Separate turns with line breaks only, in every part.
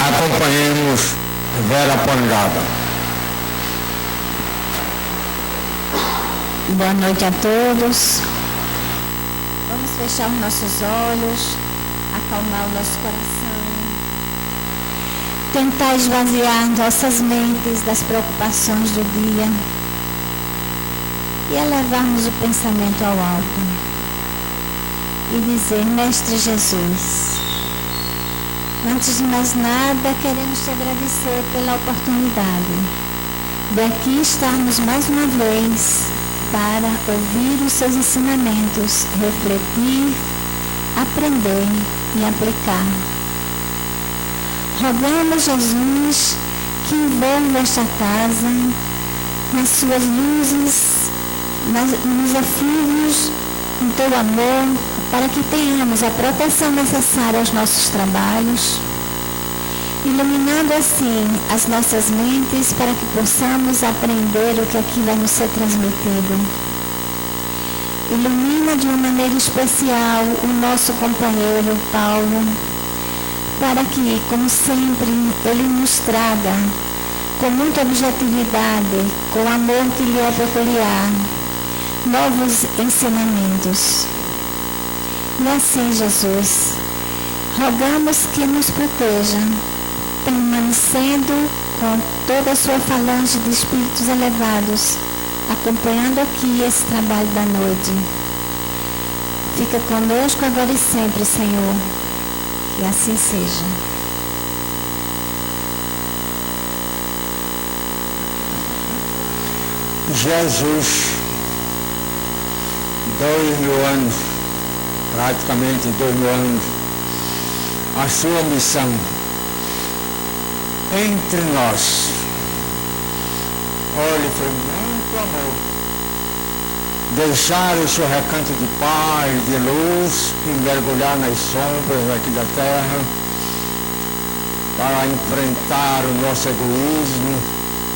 acompanhemos Vera Pongada.
Boa noite a todos. Vamos fechar os nossos olhos, acalmar o nosso coração, tentar esvaziar nossas mentes das preocupações do dia e elevarmos o pensamento ao alto e dizer: Mestre Jesus, antes de mais nada, queremos te agradecer pela oportunidade de aqui estarmos mais uma vez para ouvir os seus ensinamentos, refletir, aprender e aplicar. Rogamos, Jesus, que envolva esta casa nas suas luzes, nos afirmos em teu amor, para que tenhamos a proteção necessária aos nossos trabalhos, iluminando assim as nossas mentes para que possamos aprender o que aqui vai nos ser transmitido. Ilumina de uma maneira especial o nosso companheiro Paulo, para que, como sempre, ele nos traga com muita objetividade, com o amor que lhe é peculiar, novos ensinamentos. E assim, Jesus, rogamos que nos proteja, permanecendo com toda a sua falange de espíritos elevados, acompanhando aqui esse trabalho da noite. Fica conosco agora e sempre, Senhor, que assim seja.
Jesus, 2000 anos, praticamente 2000 anos, a sua missão entre nós. Olha, foi muito amor. Deixar o seu recanto de paz, de luz e mergulhar nas sombras aqui da terra para enfrentar o nosso egoísmo,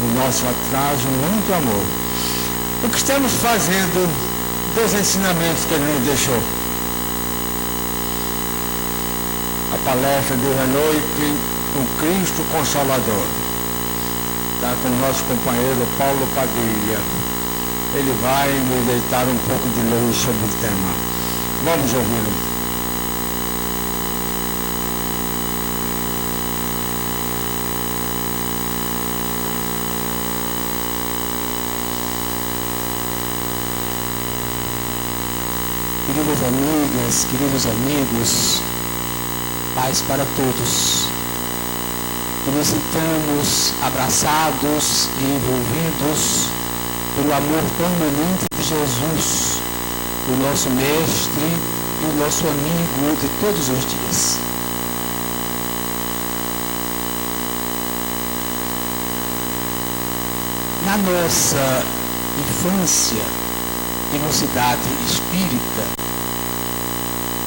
o nosso atraso, muito amor. O que estamos fazendo dos ensinamentos que ele nos deixou? A palestra de hoje à noite, o Cristo Consolador. Está com o nosso companheiro Paulo Padilha. Ele vai nos deitar um pouco de luz sobre o tema. Vamos ouvi-lo.
Queridas amigas, queridos amigos, paz para todos. Que nos sintamos abraçados e envolvidos pelo amor permanente de Jesus, o nosso mestre e o nosso amigo de todos os dias. Na nossa infância e mocidade espírita,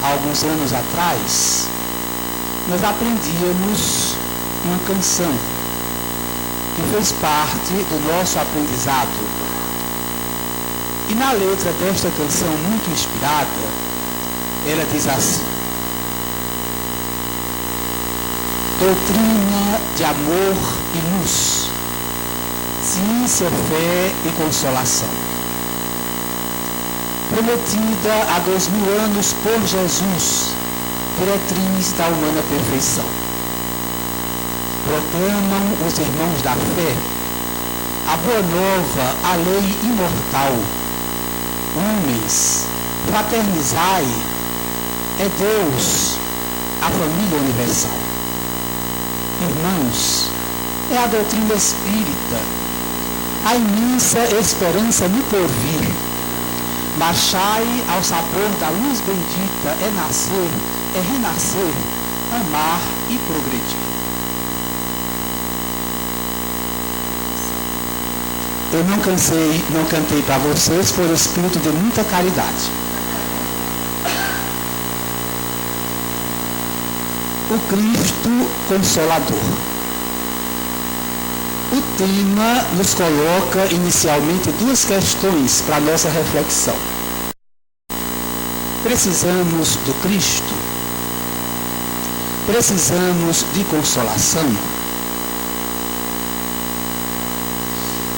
há alguns anos atrás, nós aprendíamos uma canção que fez parte do nosso aprendizado. E na letra desta canção muito inspirada, ela diz assim: doutrina de amor e luz, ciência, fé e consolação, prometida há 2000 anos por Jesus, diretriz da humana perfeição. Proclamam os irmãos da fé a boa nova, a lei imortal. Homens, fraternizai, é Deus, a família universal. Irmãos, é a doutrina espírita, a imensa esperança no porvir. Marchai ao sabor da luz bendita, é nascer, é renascer, amar e progredir. Eu não cantei para vocês por espírito de muita caridade. O Cristo Consolador. O tema nos coloca inicialmente duas questões para a nossa reflexão. Precisamos do Cristo? precisamos de consolação.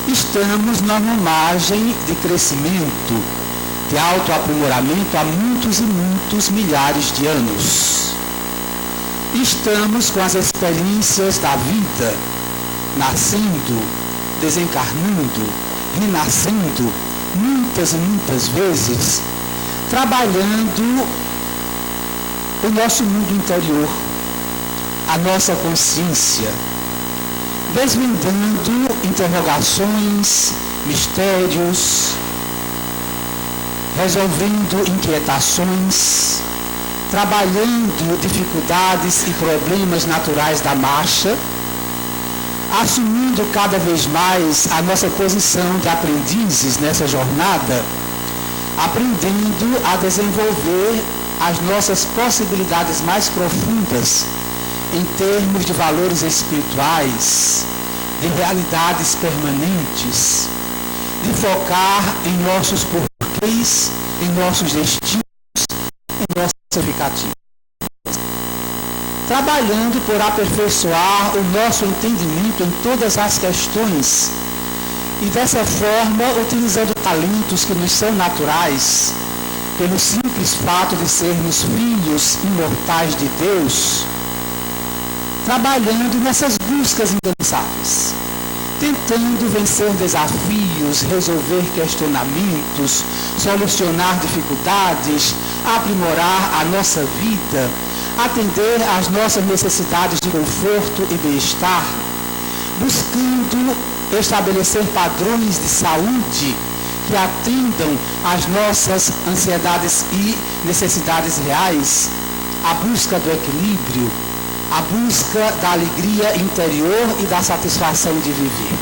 Estamos numa margem de crescimento, de autoaprimoramento há muitos e muitos milhares de anos. Estamos com as experiências da vida, nascendo, desencarnando, renascendo, muitas e muitas vezes, trabalhando o nosso mundo interior, a nossa consciência, desvendando interrogações, mistérios, resolvendo inquietações, trabalhando dificuldades e problemas naturais da marcha, assumindo cada vez mais a nossa posição de aprendizes nessa jornada, aprendendo a desenvolver as nossas possibilidades mais profundas em termos de valores espirituais, de realidades permanentes, de focar em nossos porquês, em nossos destinos, em nossas significativas. Trabalhando por aperfeiçoar o nosso entendimento em todas as questões e dessa forma utilizando talentos que nos são naturais, pelo simples fato de sermos filhos imortais de Deus, trabalhando nessas buscas incansáveis, tentando vencer desafios, resolver questionamentos, solucionar dificuldades, aprimorar a nossa vida, atender às nossas necessidades de conforto e bem-estar, buscando estabelecer padrões de saúde que atendam às nossas ansiedades e necessidades reais, a busca do equilíbrio, a busca da alegria interior e da satisfação de viver.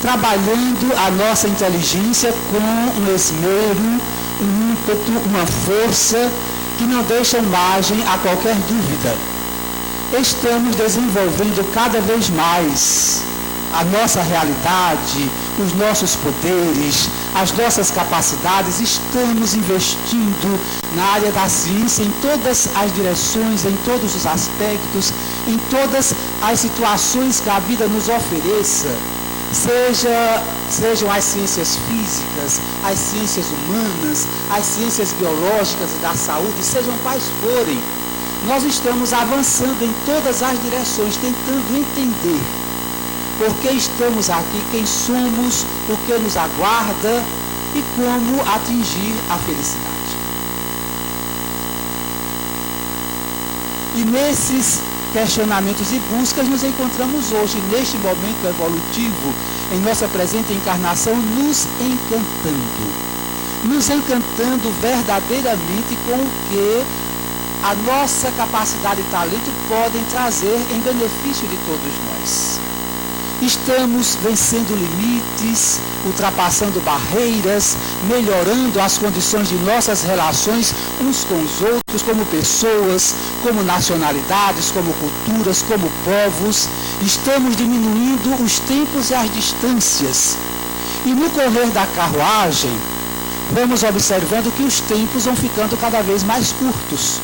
Trabalhando a nossa inteligência com um esmero, um ímpeto, uma força que não deixam margem a qualquer dúvida. Estamos desenvolvendo cada vez mais a nossa realidade, os nossos poderes, as nossas capacidades. Estamos investindo na área da ciência em todas as direções, em todos os aspectos, em todas as situações que a vida nos ofereça. Sejam as ciências físicas, as ciências humanas, as ciências biológicas e da saúde, sejam quais forem. Nós estamos avançando em todas as direções, tentando entender por que estamos aqui, quem somos, o que nos aguarda e como atingir a felicidade. E nesses questionamentos e buscas nos encontramos hoje, neste momento evolutivo, em nossa presente encarnação, nos encantando verdadeiramente com o que a nossa capacidade e talento podem trazer em benefício de todos nós. Estamos vencendo limites, ultrapassando barreiras, melhorando as condições de nossas relações uns com os outros, como pessoas, como nacionalidades, como culturas, como povos. Estamos diminuindo os tempos e as distâncias. E no correr da carruagem, vamos observando que os tempos vão ficando cada vez mais curtos.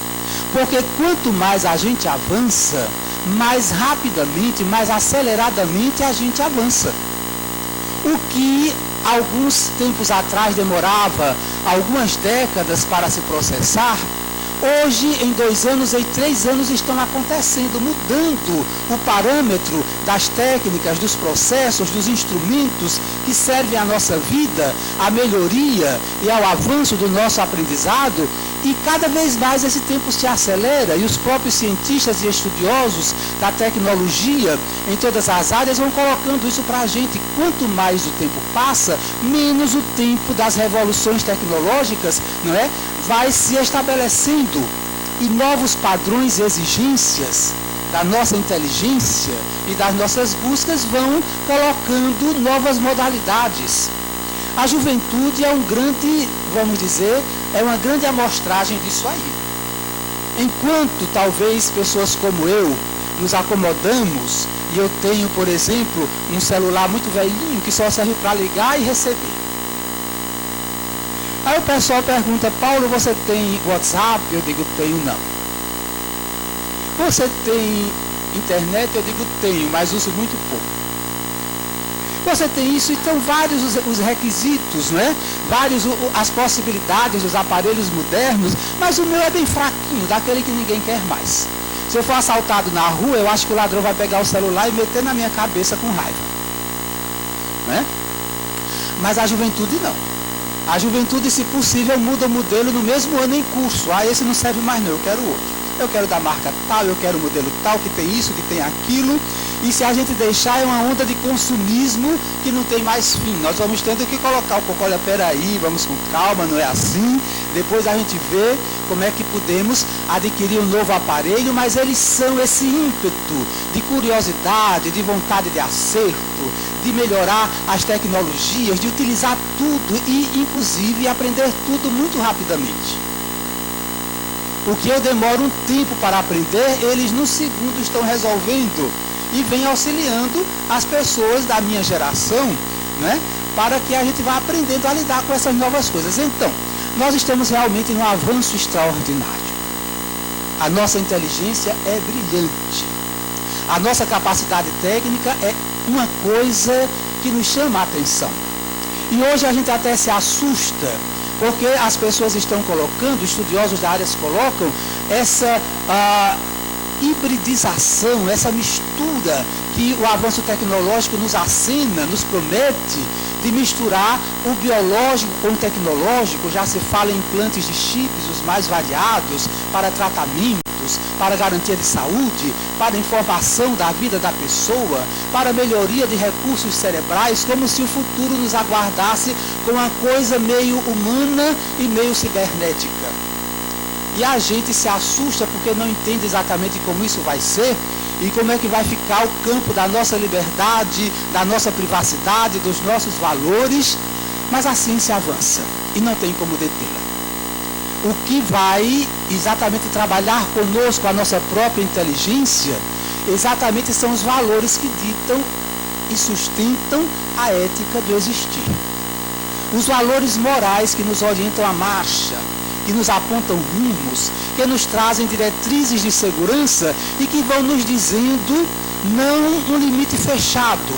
Porque quanto mais a gente avança, mais rapidamente, mais aceleradamente a gente avança. O que alguns tempos atrás demorava algumas décadas para se processar, hoje, em 2 anos, em 3 anos, estão acontecendo, mudando o parâmetro das técnicas, dos processos, dos instrumentos que servem à nossa vida, à melhoria e ao avanço do nosso aprendizado. E cada vez mais esse tempo se acelera e os próprios cientistas e estudiosos da tecnologia em todas as áreas vão colocando isso para a gente. Quanto mais o tempo passa, menos o tempo das revoluções tecnológicas, não é? Vai se estabelecendo e novos padrões e exigências da nossa inteligência e das nossas buscas vão colocando novas modalidades. A juventude é um grande, vamos dizer, é uma grande amostragem disso aí. Enquanto talvez pessoas como eu nos acomodamos, e eu tenho, por exemplo, um celular muito velhinho que só serve para ligar e receber. Aí o pessoal pergunta: Paulo, você tem WhatsApp? Eu digo: tenho não. Você tem internet? Eu digo tenho, mas uso muito pouco. Você tem isso, então vários os requisitos, né? Vários as possibilidades dos aparelhos modernos, mas o meu é bem fraquinho, daquele que ninguém quer mais. Se eu for assaltado na rua, eu acho que o ladrão vai pegar o celular e meter na minha cabeça com raiva, né? Mas a juventude não. A juventude, se possível, muda o modelo no mesmo ano em curso. Ah, esse não serve mais não, eu quero outro. Eu quero da marca tal, eu quero o modelo tal, que tem isso, que tem aquilo. E se a gente deixar, é uma onda de consumismo que não tem mais fim. Nós vamos tendo que colocar um pouco, olha, peraí, vamos com calma, não é assim. Depois a gente vê como é que podemos adquirir um novo aparelho, mas eles são esse ímpeto de curiosidade, de vontade de acerto, de melhorar as tecnologias, de utilizar tudo e, inclusive, aprender tudo muito rapidamente. O que eu demoro um tempo para aprender, eles no segundo estão resolvendo e vem auxiliando as pessoas da minha geração, né, para que a gente vá aprendendo a lidar com essas novas coisas. Então, nós estamos realmente num avanço extraordinário. A nossa inteligência é brilhante. A nossa capacidade técnica é uma coisa que nos chama a atenção. E hoje a gente até se assusta, porque as pessoas estão colocando, estudiosos da área se colocam, essa hibridização, essa mistura que o avanço tecnológico nos acena, nos promete, de misturar o biológico com o tecnológico. Já se fala em implantes de chips, os mais variados, para tratamentos, para garantia de saúde, para informação da vida da pessoa, para melhoria de recursos cerebrais, como se o futuro nos aguardasse com uma coisa meio humana e meio cibernética. E a gente se assusta porque não entende exatamente como isso vai ser e como é que vai ficar o campo da nossa liberdade, da nossa privacidade, dos nossos valores, mas a ciência avança e não tem como detê-la. O que vai exatamente trabalhar conosco, a nossa própria inteligência, exatamente são os valores que ditam e sustentam a ética do existir. Os valores morais que nos orientam a marcha, que nos apontam rumos, que nos trazem diretrizes de segurança e que vão nos dizendo não um limite fechado,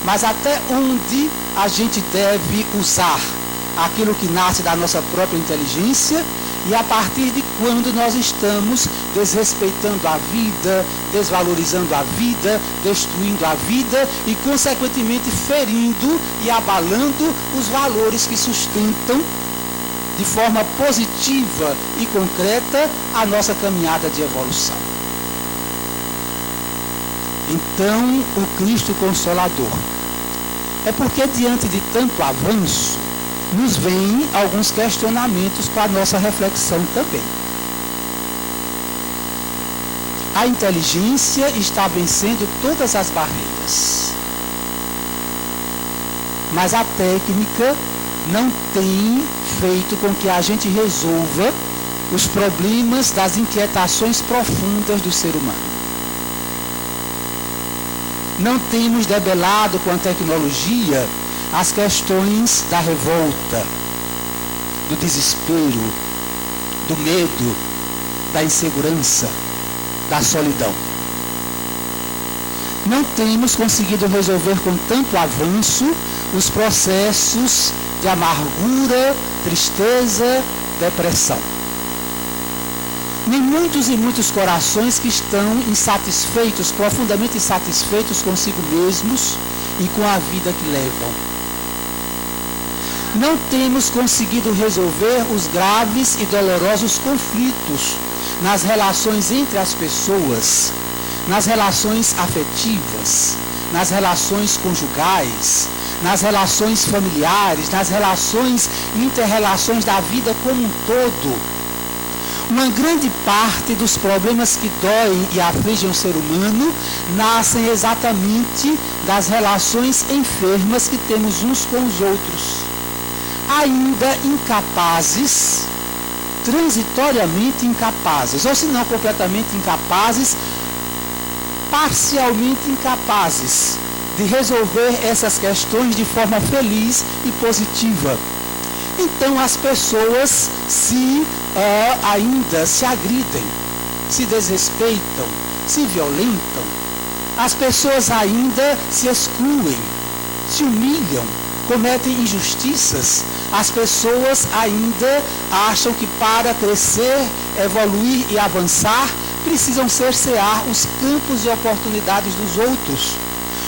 mas até onde a gente deve usar aquilo que nasce da nossa própria inteligência e a partir de quando nós estamos desrespeitando a vida, desvalorizando a vida, destruindo a vida e, consequentemente, ferindo e abalando os valores que sustentam de forma positiva e concreta a nossa caminhada de evolução. Então, o Cristo Consolador. É porque diante de tanto avanço, nos vêm alguns questionamentos para a nossa reflexão também. A inteligência está vencendo todas as barreiras, mas a técnica não tem feito com que a gente resolva os problemas das inquietações profundas do ser humano. Não temos debelado com a tecnologia as questões da revolta, do desespero, do medo, da insegurança, da solidão. Não temos conseguido resolver com tanto avanço os processos de amargura, tristeza, depressão. Nem muitos e muitos corações que estão insatisfeitos, profundamente insatisfeitos consigo mesmos e com a vida que levam. Não temos conseguido resolver os graves e dolorosos conflitos nas relações entre as pessoas, nas relações afetivas, nas relações conjugais, nas relações familiares, nas relações e inter-relações da vida como um todo. Uma grande parte dos problemas que doem e afligem o ser humano nascem exatamente das relações enfermas que temos uns com os outros. Ainda incapazes, transitoriamente incapazes, ou se não completamente incapazes, parcialmente incapazes de resolver essas questões de forma feliz e positiva. Então as pessoas ainda se agridem, se desrespeitam, se violentam. As pessoas ainda se excluem, se humilham, cometem injustiças. As pessoas ainda acham que para crescer, evoluir e avançar, precisam cercear os campos e oportunidades dos outros.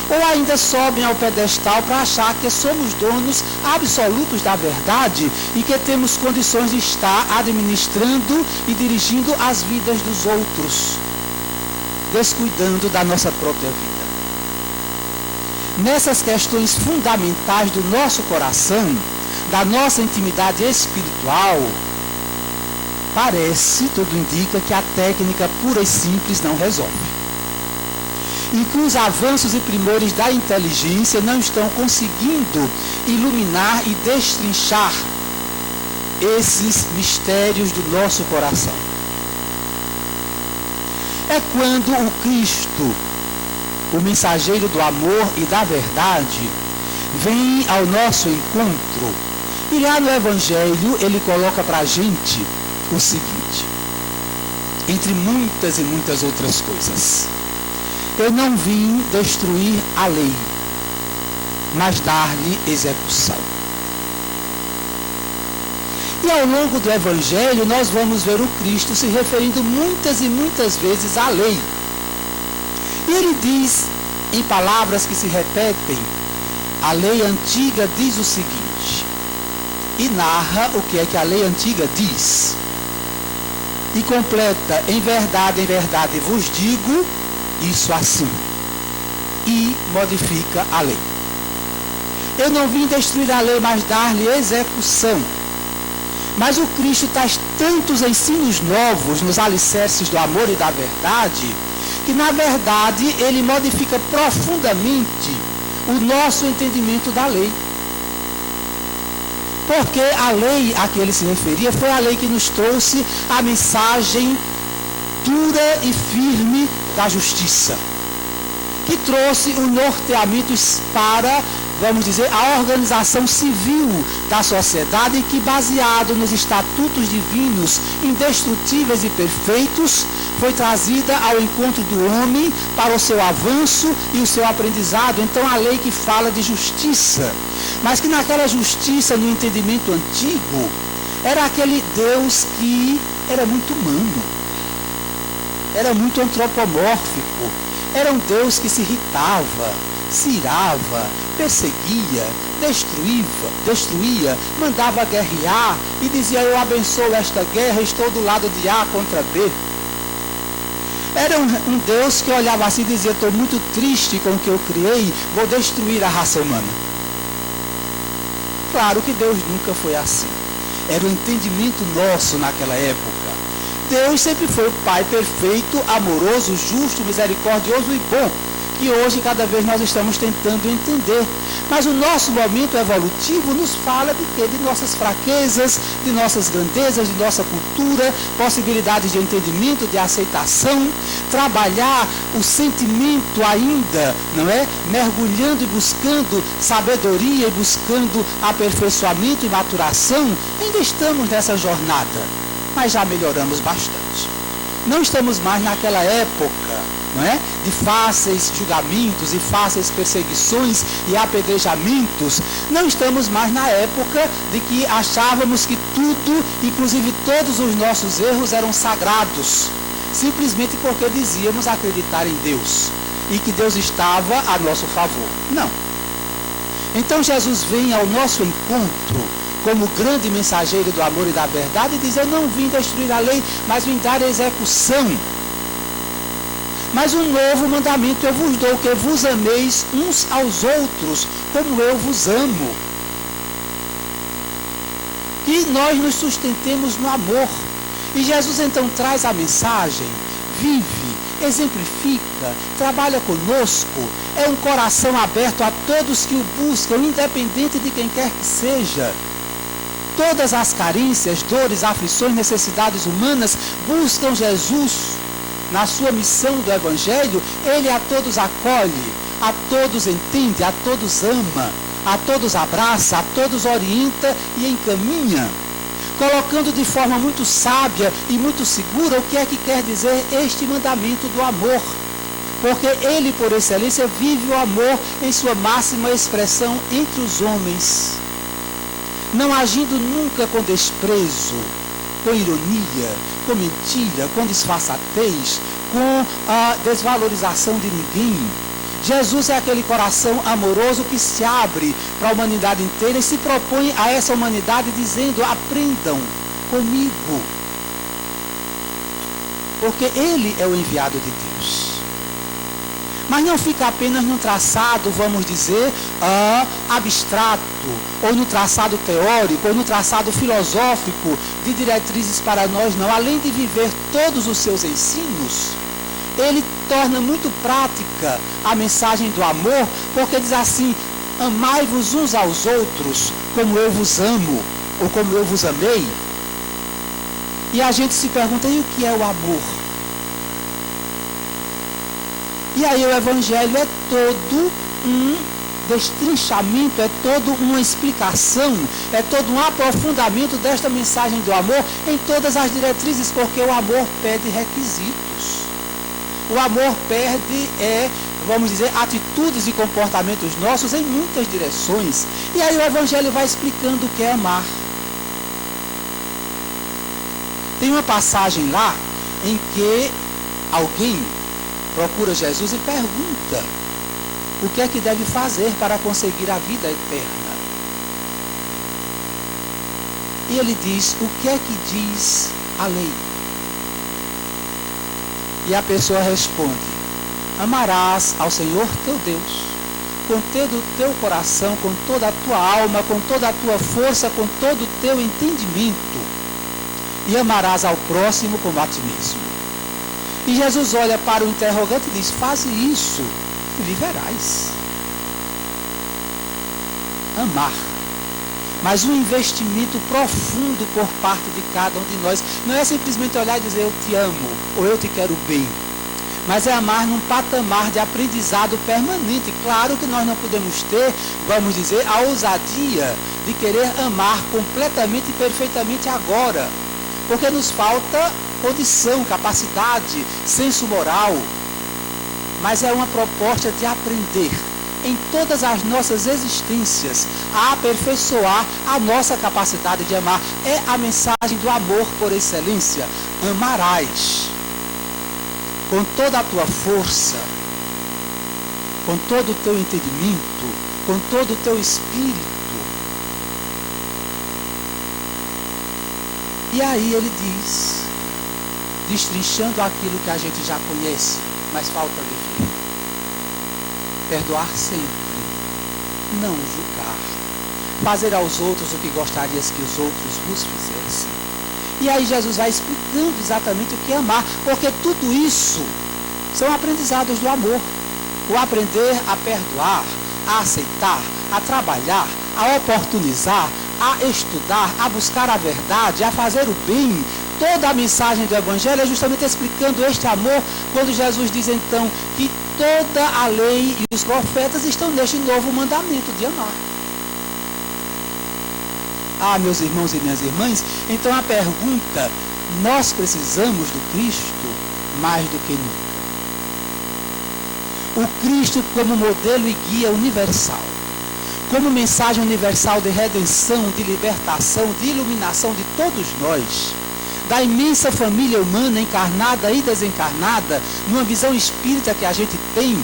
Ou ainda sobem ao pedestal para achar que somos donos absolutos da verdade e que temos condições de estar administrando e dirigindo as vidas dos outros, descuidando da nossa própria vida. Nessas questões fundamentais do nosso coração, da nossa intimidade espiritual, parece, tudo indica, que a técnica pura e simples não resolve. E que os avanços e primores da inteligência não estão conseguindo iluminar e destrinchar esses mistérios do nosso coração. É quando o Cristo, o mensageiro do amor e da verdade, vem ao nosso encontro. E lá no Evangelho ele coloca para a gente o seguinte, entre muitas e muitas outras coisas: eu não vim destruir a lei, mas dar-lhe execução. E ao longo do Evangelho nós vamos ver o Cristo se referindo muitas e muitas vezes à lei. E ele diz, em palavras que se repetem, a lei antiga diz o seguinte, e narra o que é que a lei antiga diz. E completa, em verdade vos digo, isso assim. E modifica a lei. Eu não vim destruir a lei, mas dar-lhe execução. Mas o Cristo traz tantos ensinos novos nos alicerces do amor e da verdade, que na verdade ele modifica profundamente o nosso entendimento da lei. Porque a lei a que ele se referia foi a lei que nos trouxe a mensagem dura e firme da justiça, que trouxe o norteamento para, vamos dizer, a organização civil da sociedade, que, baseado nos estatutos divinos indestrutíveis e perfeitos, foi trazida ao encontro do homem para o seu avanço e o seu aprendizado. Então, a lei que fala de justiça, mas que naquela justiça, no entendimento antigo, era aquele Deus que era muito humano, era muito antropomórfico, era um Deus que se irritava, se irava, perseguia, destruía, mandava guerrear e dizia: eu abençoo esta guerra, estou do lado de A contra B. Era um Deus que olhava assim e dizia: estou muito triste com o que eu criei, vou destruir a raça humana. Claro que Deus nunca foi assim. Era o entendimento nosso naquela época. Deus sempre foi o Pai perfeito, amoroso, justo, misericordioso e bom, que hoje cada vez nós estamos tentando entender. Mas o nosso momento evolutivo nos fala de quê? De nossas fraquezas, de nossas grandezas, de nossa cultura, possibilidades de entendimento, de aceitação, trabalhar o sentimento ainda, não é? Mergulhando e buscando sabedoria e buscando aperfeiçoamento e maturação. Ainda estamos nessa jornada, mas já melhoramos bastante. Não estamos mais naquela época, não é? De fáceis julgamentos e fáceis perseguições e apedrejamentos. Não estamos mais na época de que achávamos que tudo, inclusive todos os nossos erros, eram sagrados, simplesmente porque dizíamos acreditar em Deus e que Deus estava a nosso favor. Não. Então Jesus vem ao nosso encontro como grande mensageiro do amor e da verdade e diz: eu não vim destruir a lei, mas vim dar execução. Mas um novo mandamento eu vos dou, que vos ameis uns aos outros, como eu vos amo. Que nós nos sustentemos no amor. E Jesus então traz a mensagem, vive, exemplifica, trabalha conosco, é um coração aberto a todos que o buscam, independente de quem quer que seja. Todas as carências, dores, aflições, necessidades humanas buscam Jesus. Na sua missão do Evangelho, ele a todos acolhe, a todos entende, a todos ama, a todos abraça, a todos orienta e encaminha. colocando de forma muito sábia e muito segura o que é que quer dizer este mandamento do amor. Porque ele, por excelência, vive o amor em sua máxima expressão entre os homens, não agindo nunca com desprezo, com ironia, com mentira, com disfarçatez, com a desvalorização de ninguém. Jesus é aquele coração amoroso que se abre para a humanidade inteira e se propõe a essa humanidade dizendo: aprendam comigo, porque ele é o enviado de Deus. Mas não fica apenas num traçado, vamos dizer, abstrato, ou no traçado teórico, ou no traçado filosófico de diretrizes para nós, não. Além de viver todos os seus ensinos, ele torna muito prática a mensagem do amor, porque diz assim: amai-vos uns aos outros como eu vos amo, ou como eu vos amei. E a gente se pergunta: e o que é o amor? E aí o Evangelho é todo um destrinchamento, é toda uma explicação, é todo um aprofundamento desta mensagem do amor em todas as diretrizes, porque o amor pede requisitos. O amor pede, vamos dizer, atitudes e comportamentos nossos em muitas direções. E aí o Evangelho vai explicando o que é amar. Tem uma passagem lá em que alguém procura Jesus e pergunta o que é que deve fazer para conseguir a vida eterna. E ele diz: o que é que diz a lei? E a pessoa responde: amarás ao Senhor teu Deus com todo o teu coração, com toda a tua alma, com toda a tua força, com todo o teu entendimento, e amarás ao próximo como a ti mesmo. E Jesus olha para o interrogante e diz: faze isso e viverás. Amar. Mas um investimento profundo por parte de cada um de nós. Não é simplesmente olhar e dizer: eu te amo, ou eu te quero bem. Mas é amar num patamar de aprendizado permanente. Claro que nós não podemos ter, vamos dizer, a ousadia de querer amar completamente e perfeitamente agora. Porque nos falta condição, capacidade, senso moral. Mas é uma proposta de aprender em todas as nossas existências a aperfeiçoar a nossa capacidade de amar. É a mensagem do amor por excelência. Amarás com toda a tua força, com todo o teu entendimento, com todo o teu espírito. E aí ele diz, destrinchando aquilo que a gente já conhece, mas falta definir: perdoar sempre, não julgar, fazer aos outros o que gostarias que os outros vos fizessem. E aí Jesus vai explicando exatamente o que é amar, porque tudo isso são aprendizados do amor. O aprender a perdoar, a aceitar, a trabalhar, a oportunizar, a estudar, a buscar a verdade, a fazer o bem. Toda a mensagem do Evangelho é justamente explicando este amor, quando Jesus diz então que toda a lei e os profetas estão neste novo mandamento de amar. Ah, meus irmãos e minhas irmãs, então a pergunta: nós precisamos do Cristo mais do que nunca. O Cristo como modelo e guia universal, como mensagem universal de redenção, de libertação, de iluminação de todos nós, da imensa família humana encarnada e desencarnada, numa visão espírita que a gente tem,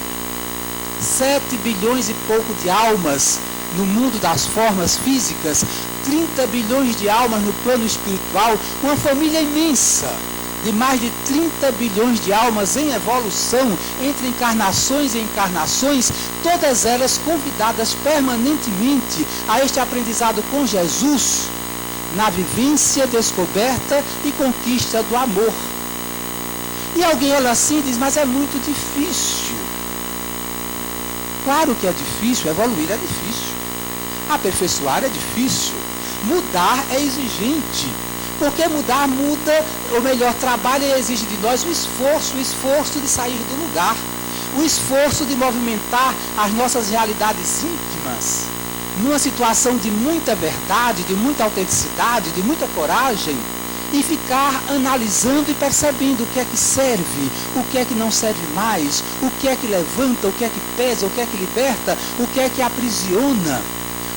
7 bilhões e pouco de almas no mundo das formas físicas, 30 bilhões de almas no plano espiritual, uma família imensa de mais de 30 bilhões de almas em evolução, entre encarnações e encarnações, todas elas convidadas permanentemente a este aprendizado com Jesus, na vivência, descoberta e conquista do amor. E alguém olha assim e diz: mas é muito difícil. Claro que é difícil, evoluir é difícil, aperfeiçoar é difícil, mudar é exigente. Porque mudar muda, ou melhor, trabalha e exige de nós o esforço de sair do lugar, o esforço de movimentar as nossas realidades íntimas, numa situação de muita verdade, de muita autenticidade, de muita coragem, e ficar analisando e percebendo o que é que serve, o que é que não serve mais, o que é que levanta, o que é que pesa, o que é que liberta, o que é que aprisiona,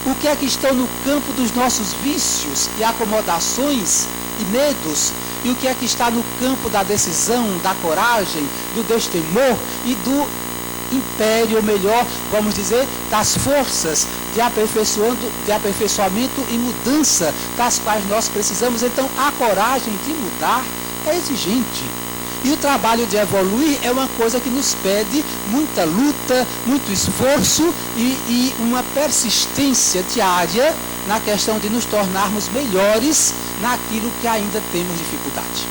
o que é que está no campo dos nossos vícios e acomodações e medos, e o que é que está no campo da decisão, da coragem, do destemor e do império, ou melhor, vamos dizer, das forças de aperfeiçoamento e mudança das quais nós precisamos. Então, a coragem de mudar é exigente. E o trabalho de evoluir é uma coisa que nos pede muita luta, muito esforço e uma persistência diária na questão de nos tornarmos melhores naquilo que ainda temos dificuldade.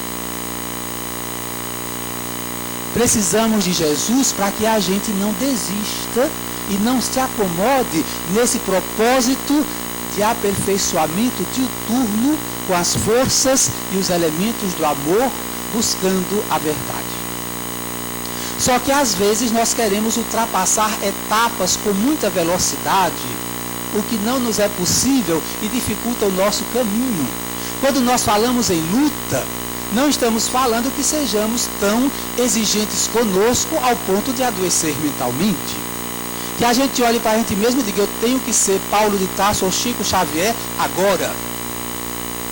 Precisamos de Jesus para que a gente não desista e não se acomode nesse propósito de aperfeiçoamento diuturno com as forças e os elementos do amor, buscando a verdade. Só que às vezes nós queremos ultrapassar etapas com muita velocidade, o que não nos é possível e dificulta o nosso caminho. Quando nós falamos em luta, não estamos falando que sejamos tão exigentes conosco ao ponto de adoecer mentalmente. Que a gente olhe para a gente mesmo e diga, eu tenho que ser Paulo de Tarso ou Chico Xavier agora.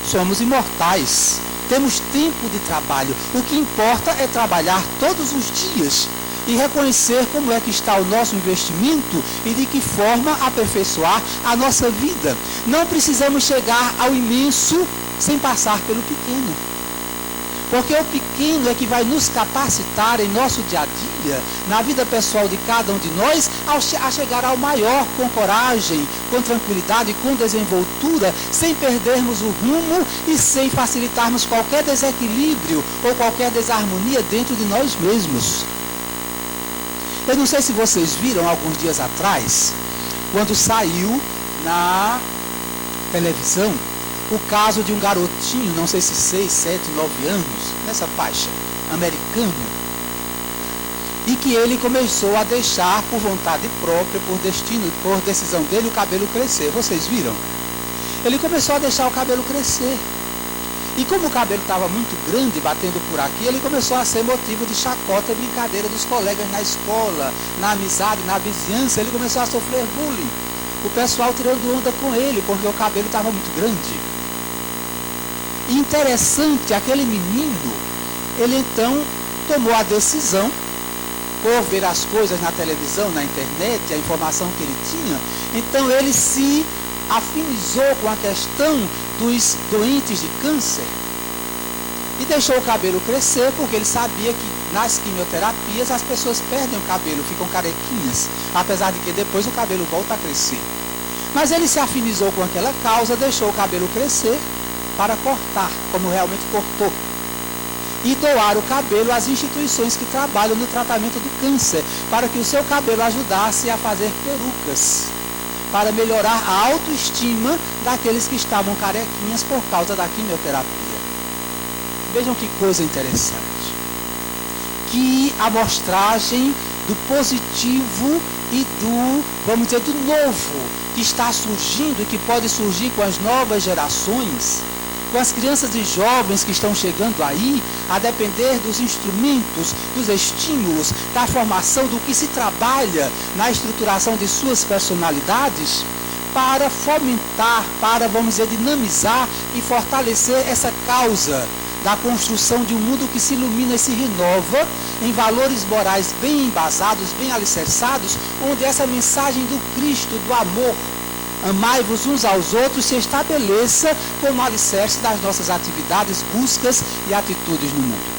Somos imortais, temos tempo de trabalho. O que importa é trabalhar todos os dias e reconhecer como é que está o nosso investimento e de que forma aperfeiçoar a nossa vida. Não precisamos chegar ao imenso sem passar pelo pequeno. Porque o pequeno é que vai nos capacitar em nosso dia a dia, na vida pessoal de cada um de nós, a chegar ao maior com coragem, com tranquilidade, com desenvoltura, sem perdermos o rumo e sem facilitarmos qualquer desequilíbrio ou qualquer desarmonia dentro de nós mesmos. Eu não sei se vocês viram alguns dias atrás, quando saiu na televisão, o caso de um garotinho, não sei se 6, 7, 9 anos, nessa faixa, americano, e que ele começou a deixar por vontade própria, por decisão dele, o cabelo crescer. Vocês viram? Ele começou a deixar o cabelo crescer. E como o cabelo estava muito grande, batendo por aqui, ele começou a ser motivo de chacota e brincadeira dos colegas na escola, na amizade, na vizinhança. Ele começou a sofrer bullying. O pessoal tirando onda com ele, porque o cabelo estava muito grande. E interessante, aquele menino, ele então tomou a decisão, por ver as coisas na televisão, na internet, a informação que ele tinha, então ele se afinizou com a questão dos doentes de câncer e deixou o cabelo crescer, porque ele sabia que nas quimioterapias as pessoas perdem o cabelo, ficam carequinhas, apesar de que depois o cabelo volta a crescer. Mas ele se afinizou com aquela causa, deixou o cabelo crescer para cortar, como realmente cortou, e doar o cabelo às instituições que trabalham no tratamento do câncer, para que o seu cabelo ajudasse a fazer perucas, para melhorar a autoestima daqueles que estavam carequinhas por causa da quimioterapia. Vejam que coisa interessante. Que amostragem do positivo e do, vamos dizer, do novo que está surgindo e que pode surgir com as novas gerações, com as crianças e jovens que estão chegando aí, a depender dos instrumentos, dos estímulos, da formação, do que se trabalha na estruturação de suas personalidades, para fomentar, para, vamos dizer, dinamizar e fortalecer essa causa da construção de um mundo que se ilumina e se renova em valores morais bem embasados, bem alicerçados, onde essa mensagem do Cristo, do amor, amai-vos uns aos outros, se estabeleça como alicerce das nossas atividades, buscas e atitudes no mundo.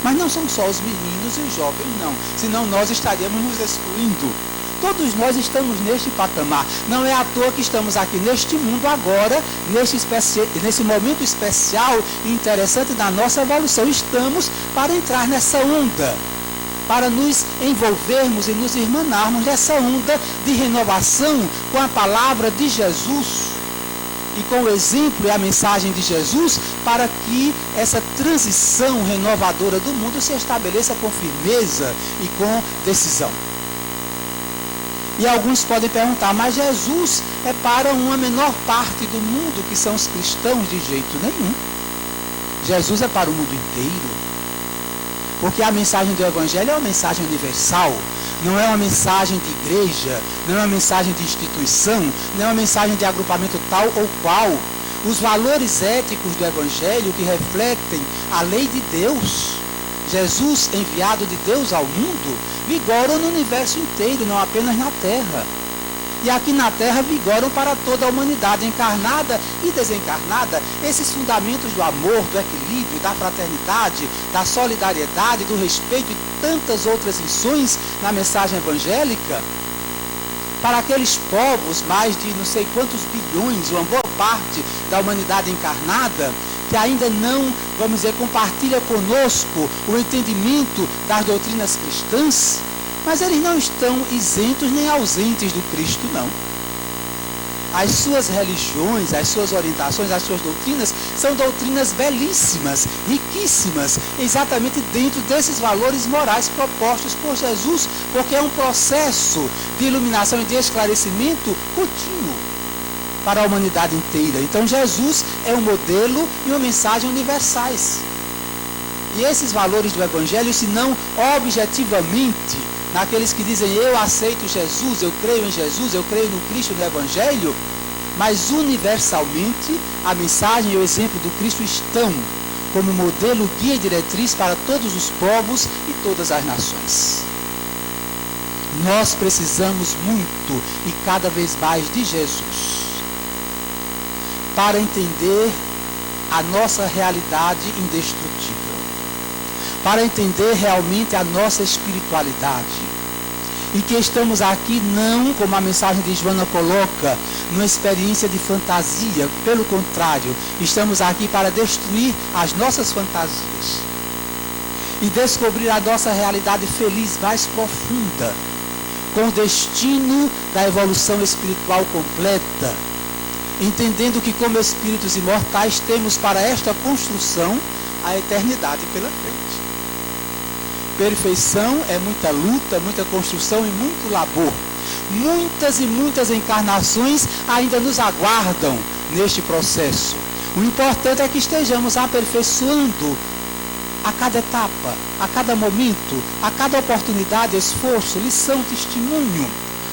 Mas não são só os meninos e os jovens, não. Senão nós estaríamos nos excluindo. Todos nós estamos neste patamar. Não é à toa que estamos aqui neste mundo agora, nesse momento especial e interessante da nossa evolução. Estamos para entrar nessa onda, para nos envolvermos e nos irmanarmos nessa onda de renovação com a palavra de Jesus e com o exemplo e a mensagem de Jesus, para que essa transição renovadora do mundo se estabeleça com firmeza e com decisão. E alguns podem perguntar, mas Jesus é para uma menor parte do mundo, que são os cristãos? De jeito nenhum. Jesus é para o mundo inteiro. Porque a mensagem do Evangelho é uma mensagem universal. Não é uma mensagem de igreja, não é uma mensagem de instituição, não é uma mensagem de agrupamento tal ou qual. Os valores éticos do Evangelho que refletem a lei de Deus, Jesus enviado de Deus ao mundo, vigoram no universo inteiro, não apenas na Terra. E aqui na Terra vigoram para toda a humanidade, encarnada e desencarnada. Esses fundamentos do amor, do equilíbrio, da fraternidade, da solidariedade, do respeito e tantas outras lições na mensagem evangélica, para aqueles povos, mais de não sei quantos bilhões, uma boa parte da humanidade encarnada, que ainda não, vamos dizer, compartilha conosco o entendimento das doutrinas cristãs, mas eles não estão isentos nem ausentes do Cristo, não. As suas religiões, as suas orientações, as suas doutrinas são doutrinas belíssimas, riquíssimas, exatamente dentro desses valores morais propostos por Jesus, porque é um processo de iluminação e de esclarecimento contínuo para a humanidade inteira. Então Jesus é um modelo e uma mensagem universais. E esses valores do Evangelho, se não objetivamente, naqueles que dizem, eu aceito Jesus, eu creio em Jesus, eu creio no Cristo, no Evangelho, mas universalmente a mensagem e o exemplo do Cristo estão como modelo, guia e diretriz para todos os povos e todas as nações. Nós precisamos muito e cada vez mais de Jesus para entender a nossa realidade indestrutível, para entender realmente a nossa espiritualidade. E que estamos aqui não, como a mensagem de Joana coloca, numa experiência de fantasia. Pelo contrário, estamos aqui para destruir as nossas fantasias e descobrir a nossa realidade feliz mais profunda, com o destino da evolução espiritual completa, entendendo que como espíritos imortais temos para esta construção a eternidade pela frente. Perfeição é muita luta, muita construção e muito labor. Muitas e muitas encarnações ainda nos aguardam neste processo. O importante é que estejamos aperfeiçoando a cada etapa, a cada momento, a cada oportunidade, esforço, lição, testemunho,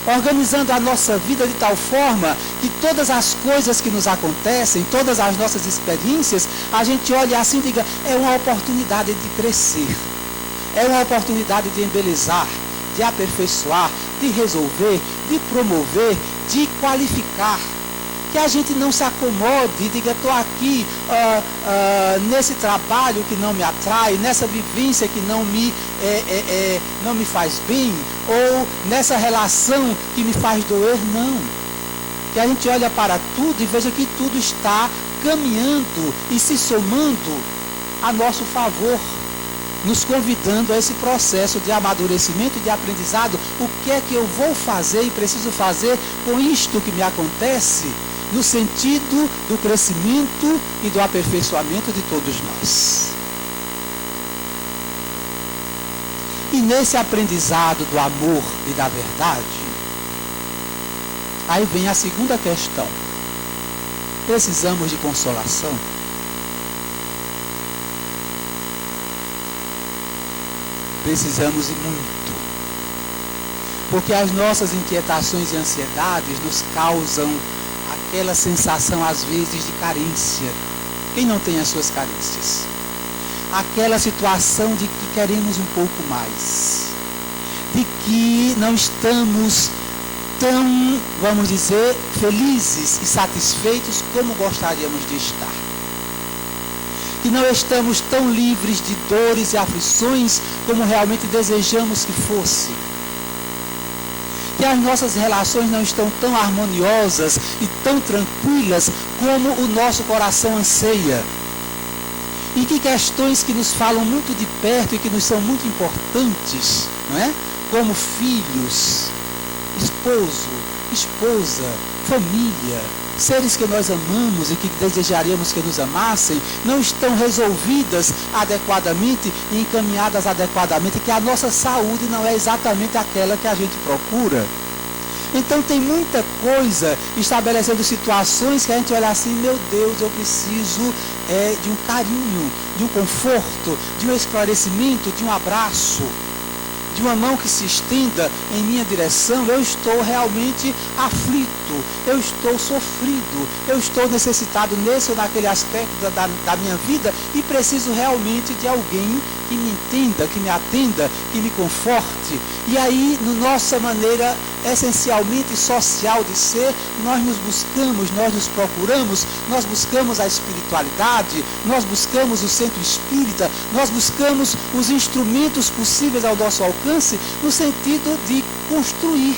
organizando a nossa vida de tal forma que todas as coisas que nos acontecem, todas as nossas experiências, a gente olha assim e diga, é uma oportunidade de crescer. É uma oportunidade de embelezar, de aperfeiçoar, de resolver, de promover, de qualificar. Que a gente não se acomode e diga, estou aqui nesse trabalho que não me atrai, nessa vivência que não me faz bem, ou nessa relação que me faz doer, não. Que a gente olha para tudo e veja que tudo está caminhando e se somando a nosso favor, nos convidando a esse processo de amadurecimento e de aprendizado. O que é que eu vou fazer e preciso fazer com isto que me acontece, no sentido do crescimento e do aperfeiçoamento de todos nós. E nesse aprendizado do amor e da verdade, aí vem a segunda questão. Precisamos de consolação? Precisamos e muito. Porque as nossas inquietações e ansiedades nos causam aquela sensação, às vezes, de carência. Quem não tem as suas carências? Aquela situação de que queremos um pouco mais. De que não estamos tão, vamos dizer, felizes e satisfeitos como gostaríamos de estar. Que não estamos tão livres de dores e aflições como realmente desejamos que fosse. Que as nossas relações não estão tão harmoniosas e tão tranquilas como o nosso coração anseia. E que questões que nos falam muito de perto e que nos são muito importantes, não é? Como filhos, esposo, esposa, família, seres que nós amamos e que desejaríamos que nos amassem, não estão resolvidas adequadamente e encaminhadas adequadamente, que a nossa saúde não é exatamente aquela que a gente procura. Então tem muita coisa estabelecendo situações que a gente olha assim, meu Deus, eu preciso de um carinho, de um conforto, de um esclarecimento, de um abraço, de uma mão que se estenda em minha direção. Eu estou realmente aflito, eu estou sofrido, eu estou necessitado nesse ou naquele aspecto da minha vida e preciso realmente de alguém que me entenda, que me atenda, que me conforte. E aí, na nossa maneira essencialmente social de ser, nós nos buscamos, nós nos procuramos, nós buscamos a espiritualidade, nós buscamos o centro espírita, nós buscamos os instrumentos possíveis ao nosso alcance, no sentido de construir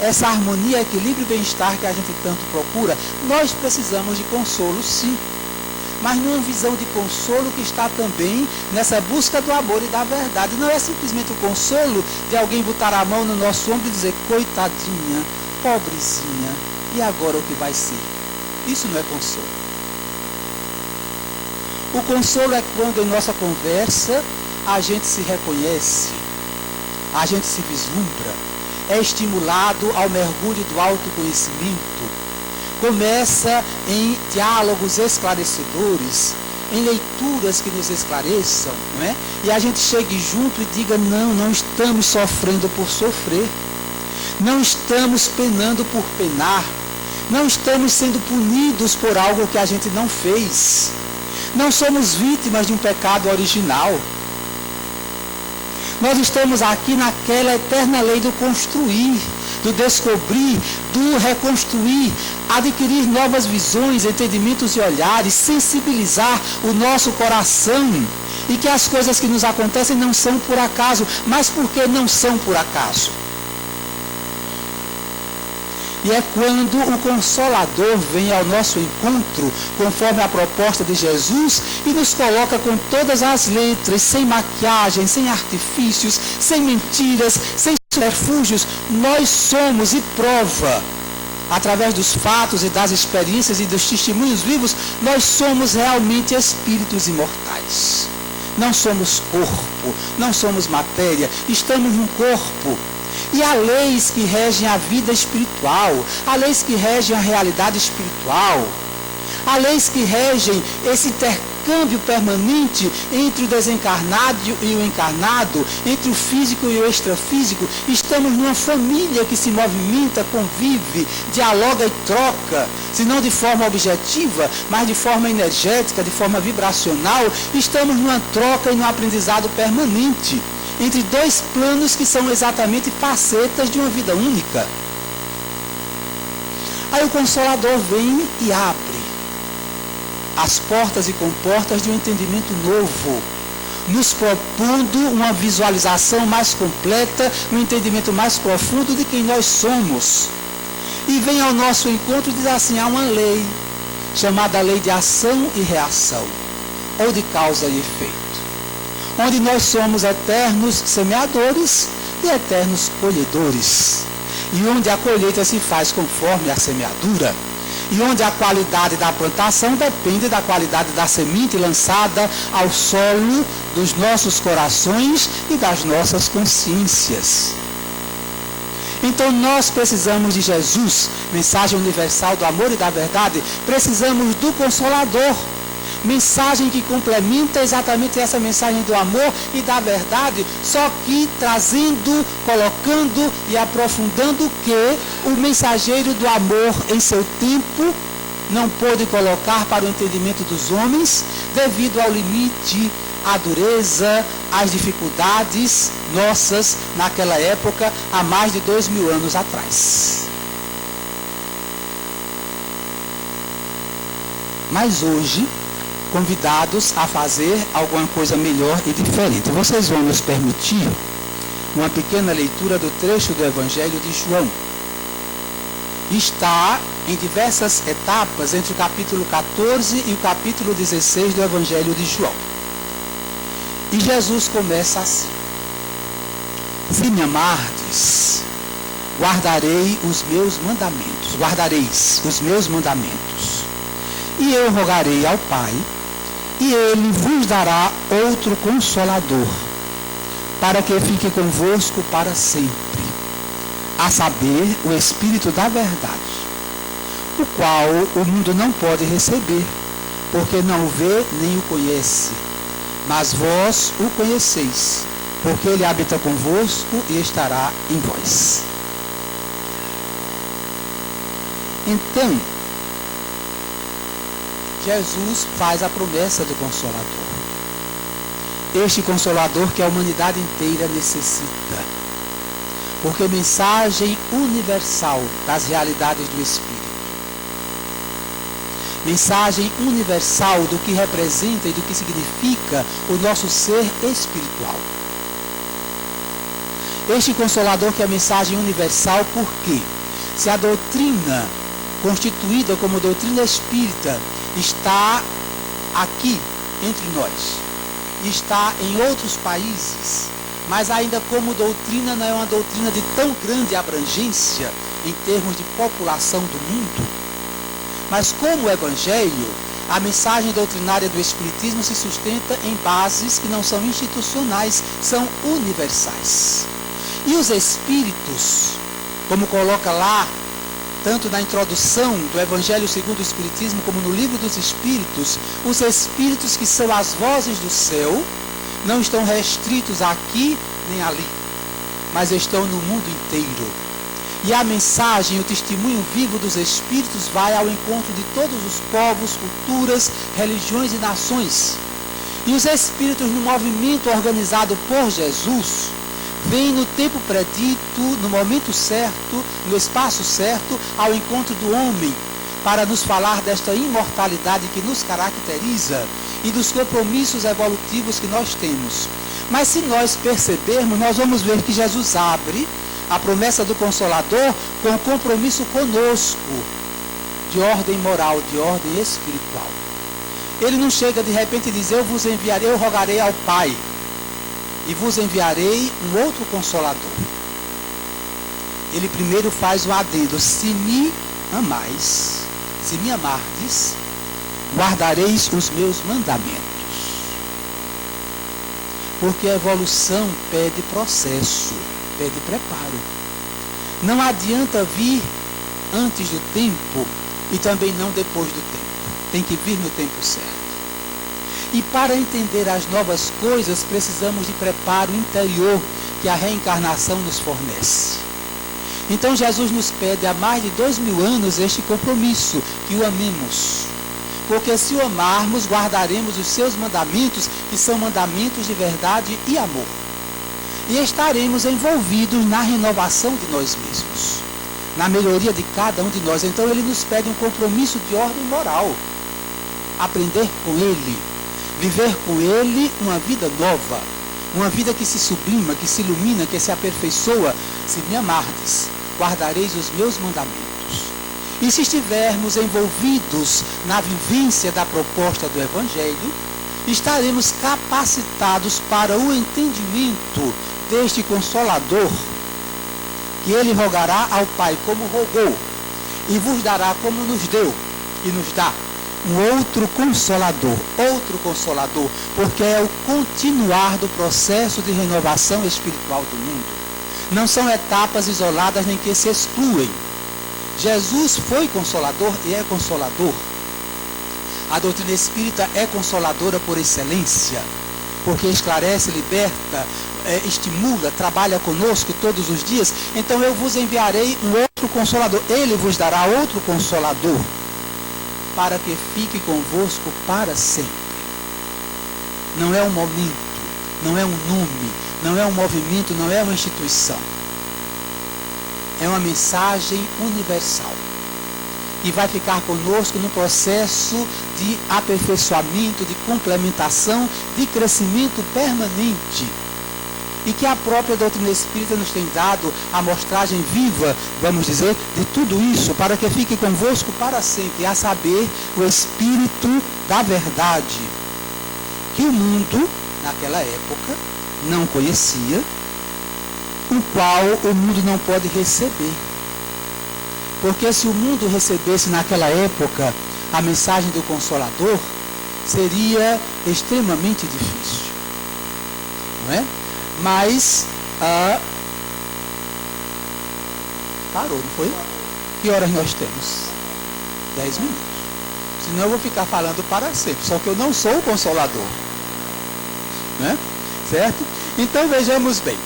essa harmonia, equilíbrio e bem-estar que a gente tanto procura. Nós precisamos de consolo, sim, mas numa visão de consolo que está também nessa busca do amor e da verdade. Não é simplesmente o consolo de alguém botar a mão no nosso ombro e dizer, coitadinha, pobrezinha, e agora o que vai ser? Isso não é consolo. O consolo é quando em nossa conversa a gente se reconhece, a gente se vislumbra, é estimulado ao mergulho do autoconhecimento, começa em diálogos esclarecedores, em leituras que nos esclareçam, não é? E a gente chegue junto e diga, não estamos sofrendo por sofrer, não estamos penando por penar, não estamos sendo punidos por algo que a gente não fez, não somos vítimas de um pecado original. Nós estamos aqui naquela eterna lei do construir, do descobrir, do reconstruir, adquirir novas visões, entendimentos e olhares, sensibilizar o nosso coração, e que as coisas que nos acontecem não são por acaso. Mas por que não são por acaso? E é quando o Consolador vem ao nosso encontro, conforme a proposta de Jesus, e nos coloca com todas as letras, sem maquiagem, sem artifícios, sem mentiras, sem subterfúgios. Nós somos, e prova, através dos fatos e das experiências e dos testemunhos vivos, nós somos realmente espíritos imortais. Não somos corpo, não somos matéria, estamos num corpo. E há leis que regem a vida espiritual, há leis que regem a realidade espiritual, há leis que regem esse intercâmbio permanente entre o desencarnado e o encarnado, entre o físico e o extrafísico. Estamos numa família que se movimenta, convive, dialoga e troca, se não de forma objetiva, mas de forma energética, de forma vibracional. Estamos numa troca e num aprendizado permanente entre dois planos que são exatamente facetas de uma vida única. Aí o Consolador vem e abre as portas e comportas de um entendimento novo, nos propondo uma visualização mais completa, um entendimento mais profundo de quem nós somos. E vem ao nosso encontro e diz assim, há uma lei, chamada lei de ação e reação, ou de causa e efeito, onde nós somos eternos semeadores e eternos colhedores, e onde a colheita se faz conforme a semeadura, e onde a qualidade da plantação depende da qualidade da semente lançada ao solo dos nossos corações e das nossas consciências. Então nós precisamos de Jesus, mensagem universal do amor e da verdade, precisamos do Consolador, mensagem que complementa exatamente essa mensagem do amor e da verdade, só que trazendo, colocando e aprofundando que o mensageiro do amor em seu tempo não pôde colocar para o entendimento dos homens, devido ao limite, à dureza, às dificuldades nossas naquela época, há mais de 2000 anos atrás. Mas hoje, convidados a fazer alguma coisa melhor e diferente. Vocês vão nos permitir uma pequena leitura do trecho do Evangelho de João. Está em diversas etapas entre o capítulo 14 e o capítulo 16 do Evangelho de João. E Jesus começa assim: se me amardes, guardareis os meus mandamentos. E eu rogarei ao Pai, e Ele vos dará outro Consolador, para que fique convosco para sempre. a saber, o Espírito da verdade, o qual o mundo não pode receber, porque não o vê nem o conhece. Mas vós o conheceis, porque ele habita convosco e estará em vós. Então, Jesus faz a promessa do Consolador. Este Consolador que a humanidade inteira necessita. Porque mensagem universal das realidades do Espírito. Mensagem universal do que representa e do que significa o nosso ser espiritual. Este Consolador que é a mensagem universal, por quê? Se a doutrina constituída como doutrina espírita está aqui entre nós, está em outros países, mas ainda como doutrina não é uma doutrina de tão grande abrangência em termos de população do mundo, mas como o Evangelho, a mensagem doutrinária do Espiritismo se sustenta em bases que não são institucionais, são universais. E os Espíritos, como coloca lá, tanto na introdução do Evangelho segundo o Espiritismo, como no Livro dos Espíritos, os Espíritos que são as vozes do céu, não estão restritos aqui nem ali, mas estão no mundo inteiro. E a mensagem, o testemunho vivo dos Espíritos vai ao encontro de todos os povos, culturas, religiões e nações. E os Espíritos, no movimento organizado por Jesus, vêm no tempo predito, no momento certo, no espaço certo, ao encontro do homem, para nos falar desta imortalidade que nos caracteriza e dos compromissos evolutivos que nós temos. Mas se nós percebermos, nós vamos ver que Jesus abre a promessa do Consolador com compromisso conosco, de ordem moral, de ordem espiritual. Ele não chega de repente e diz: eu vos enviarei, eu rogarei ao Pai, e vos enviarei um outro Consolador. Ele primeiro faz um adendo: se me amais, se me amardes, guardareis os meus mandamentos. Porque a evolução pede processo, pede preparo. Não adianta vir antes do tempo e também não depois do tempo. Tem que vir no tempo certo. E para entender as novas coisas, precisamos de preparo interior que a reencarnação nos fornece. Então Jesus nos pede há mais de 2000 anos este compromisso, que o amemos. Porque se o amarmos, guardaremos os seus mandamentos, que são mandamentos de verdade e amor. E estaremos envolvidos na renovação de nós mesmos, na melhoria de cada um de nós. Então ele nos pede um compromisso de ordem moral. Aprender com ele, viver com ele uma vida nova, uma vida que se sublima, que se ilumina, que se aperfeiçoa. Se me amardes, guardareis os meus mandamentos. E se estivermos envolvidos na vivência da proposta do Evangelho, estaremos capacitados para o entendimento deste Consolador, que ele rogará ao Pai como rogou, e vos dará como nos deu, e nos dá um outro Consolador, porque é o continuar do processo de renovação espiritual do mundo. Não são etapas isoladas nem que se excluem. Jesus foi Consolador e é Consolador. A doutrina espírita é consoladora por excelência, porque esclarece, liberta, estimula, trabalha conosco todos os dias. Então eu vos enviarei um outro Consolador. Ele vos dará outro Consolador, para que fique convosco para sempre. Não é um momento, não é um nome, não é um movimento, não é uma instituição. É uma mensagem universal, que vai ficar conosco no processo de aperfeiçoamento, de complementação, de crescimento permanente. E que a própria doutrina espírita nos tem dado a mostragem viva, vamos dizer, de tudo isso, para que fique convosco para sempre, a saber, o Espírito da verdade, que o mundo, naquela época, não conhecia, o qual o mundo não pode receber. Porque se o mundo recebesse naquela época a mensagem do Consolador, seria extremamente difícil. Não é? Mas parou, não foi? Que horas nós temos? 10 minutos. Senão eu vou ficar falando para sempre. Só que eu não sou o Consolador. Né? Certo? Então vejamos bem.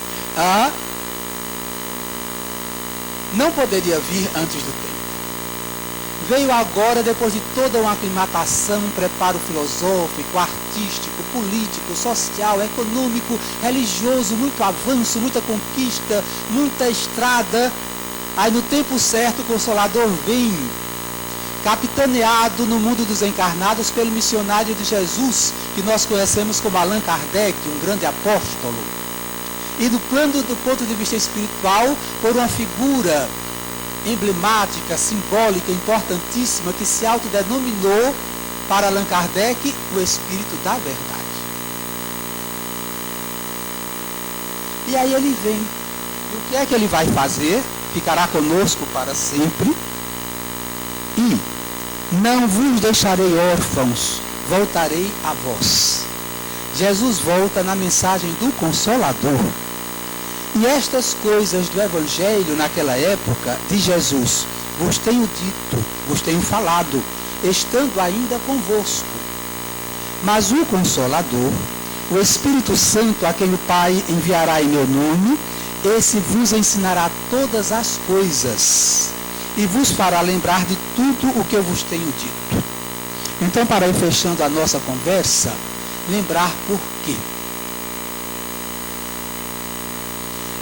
Não poderia vir antes do tempo. Veio agora, depois de toda uma aclimatação, um preparo filosófico, artístico, político, social, econômico, religioso, muito avanço, muita conquista, muita estrada. Aí no tempo certo o Consolador vem, capitaneado no mundo dos encarnados pelo missionário de Jesus, que nós conhecemos como Allan Kardec, um grande apóstolo. E do ponto de vista espiritual, por uma figura emblemática, simbólica, importantíssima, que se autodenominou para Allan Kardec o Espírito da Verdade. E aí ele vem. E o que é que ele vai fazer? Ficará conosco para sempre. E não vos deixarei órfãos, voltarei a vós. Jesus volta na mensagem do Consolador. E estas coisas do Evangelho naquela época de Jesus, vos tenho dito, vos tenho falado, estando ainda convosco. Mas o Consolador, o Espírito Santo, a quem o Pai enviará em meu nome, esse vos ensinará todas as coisas e vos fará lembrar de tudo o que eu vos tenho dito. Então, para ir fechando a nossa conversa, lembrar por quê?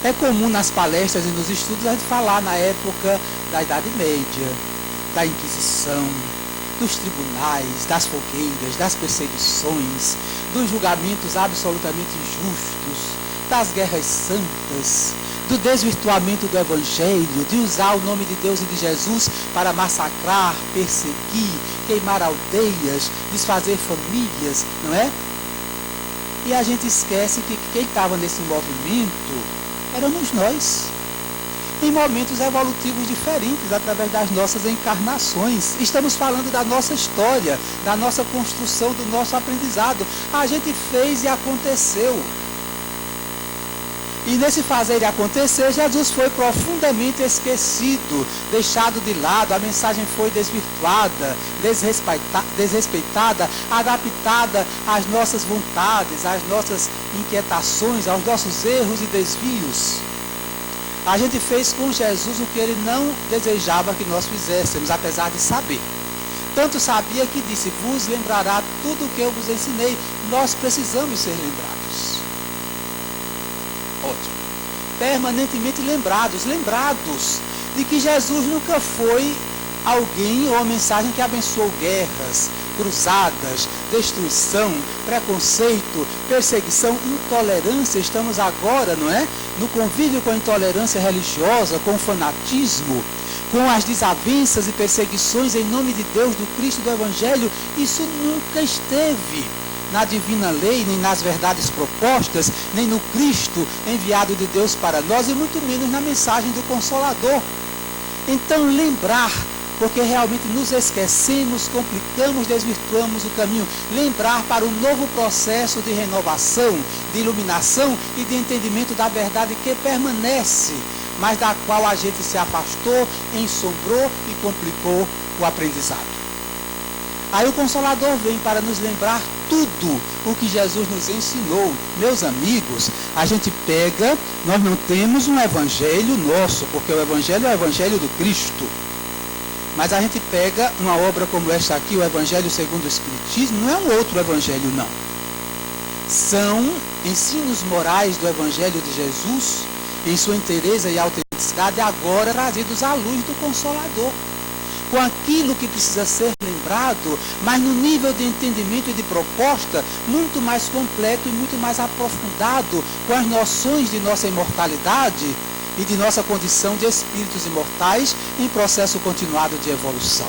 É comum nas palestras e nos estudos a gente falar na época da Idade Média, da Inquisição, dos tribunais, das fogueiras, das perseguições, dos julgamentos absolutamente injustos, das guerras santas, do desvirtuamento do Evangelho, de usar o nome de Deus e de Jesus para massacrar, perseguir, queimar aldeias, desfazer famílias, não é? E a gente esquece que quem estava nesse movimento éramos nós, em momentos evolutivos diferentes, através das nossas encarnações. Estamos falando da nossa história, da nossa construção, do nosso aprendizado. A gente fez e aconteceu. E nesse fazer e acontecer, Jesus foi profundamente esquecido, deixado de lado, a mensagem foi desvirtuada, desrespeitada, adaptada às nossas vontades, às nossas inquietações, aos nossos erros e desvios. A gente fez com Jesus o que ele não desejava que nós fizéssemos, apesar de saber. Tanto sabia que disse, vos lembrará tudo o que eu vos ensinei. Nós precisamos ser lembrados. Ótimo. Permanentemente lembrados de que Jesus nunca foi alguém ou uma mensagem que abençoou guerras, cruzadas, destruição, preconceito, perseguição, intolerância. Estamos agora, não é? No convívio com a intolerância religiosa, com o fanatismo, com as desavenças e perseguições em nome de Deus, do Cristo, do Evangelho. Isso nunca esteve na divina lei, nem nas verdades propostas, nem no Cristo enviado de Deus para nós, e muito menos na mensagem do Consolador. Então lembrar, porque realmente nos esquecemos, complicamos, desvirtuamos o caminho. Lembrar para um novo processo de renovação, de iluminação e de entendimento da verdade que permanece, mas da qual a gente se afastou, ensombrou e complicou o aprendizado. Aí o Consolador vem para nos lembrar tudo o que Jesus nos ensinou. Meus amigos, a gente pega, nós não temos um evangelho nosso, porque o evangelho é o evangelho do Cristo. Mas a gente pega uma obra como esta aqui, o Evangelho segundo o Espiritismo, não é um outro evangelho, não. São ensinos morais do Evangelho de Jesus, em sua inteireza e autenticidade, agora trazidos à luz do Consolador. Com aquilo que precisa ser lembrado, mas no nível de entendimento e de proposta muito mais completo e muito mais aprofundado, com as noções de nossa imortalidade e de nossa condição de espíritos imortais em processo continuado de evolução.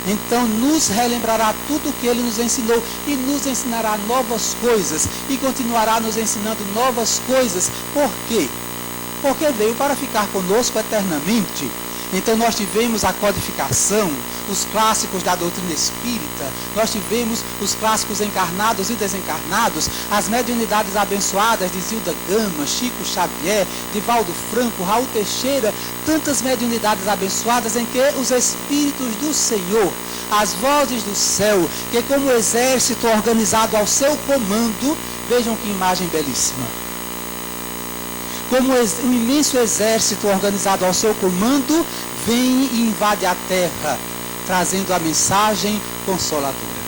Então nos relembrará tudo o que ele nos ensinou e nos ensinará novas coisas e continuará nos ensinando novas coisas. Por quê? Porque veio para ficar conosco eternamente. Então nós tivemos a codificação, os clássicos da doutrina espírita, nós tivemos os clássicos encarnados e desencarnados, as mediunidades abençoadas de Zilda Gama, Chico Xavier, Divaldo Franco, Raul Teixeira, tantas mediunidades abençoadas em que os Espíritos do Senhor, as vozes do céu, que como exército organizado ao seu comando, vejam que imagem belíssima, como um imenso exército organizado ao seu comando, vem e invade a terra, trazendo a mensagem consoladora.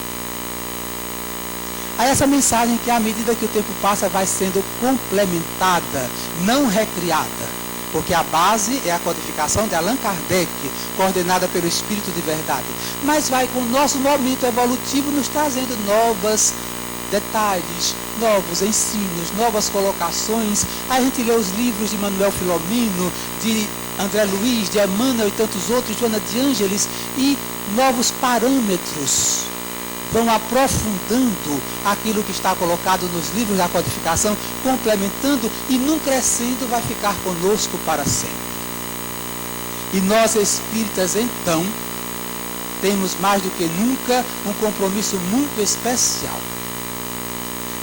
A essa mensagem que, à medida que o tempo passa, vai sendo complementada, não recriada, porque a base é a codificação de Allan Kardec, coordenada pelo Espírito de Verdade, mas vai com o nosso momento evolutivo nos trazendo novos detalhes, novos ensinos, novas colocações. A gente lê os livros de Manuel Filomeno, de André Luiz, de Emmanuel e tantos outros, Joana de Ângeles, e novos parâmetros vão aprofundando aquilo que está colocado nos livros da codificação, complementando, e num crescendo vai ficar conosco para sempre. E nós espíritas, então, temos mais do que nunca um compromisso muito especial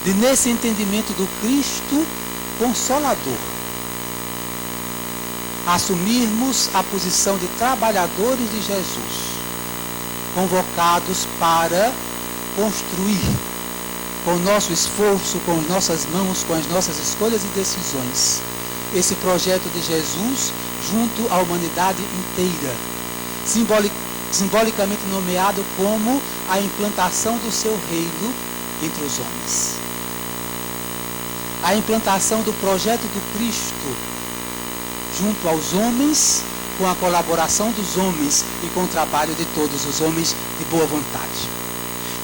de, nesse entendimento do Cristo Consolador, assumirmos a posição de trabalhadores de Jesus, convocados para construir com o nosso esforço, com as nossas mãos, com as nossas escolhas e decisões, esse projeto de Jesus junto à humanidade inteira, simbolicamente nomeado como a implantação do seu reino entre os homens. A implantação do projeto do Cristo junto aos homens, com a colaboração dos homens e com o trabalho de todos os homens de boa vontade.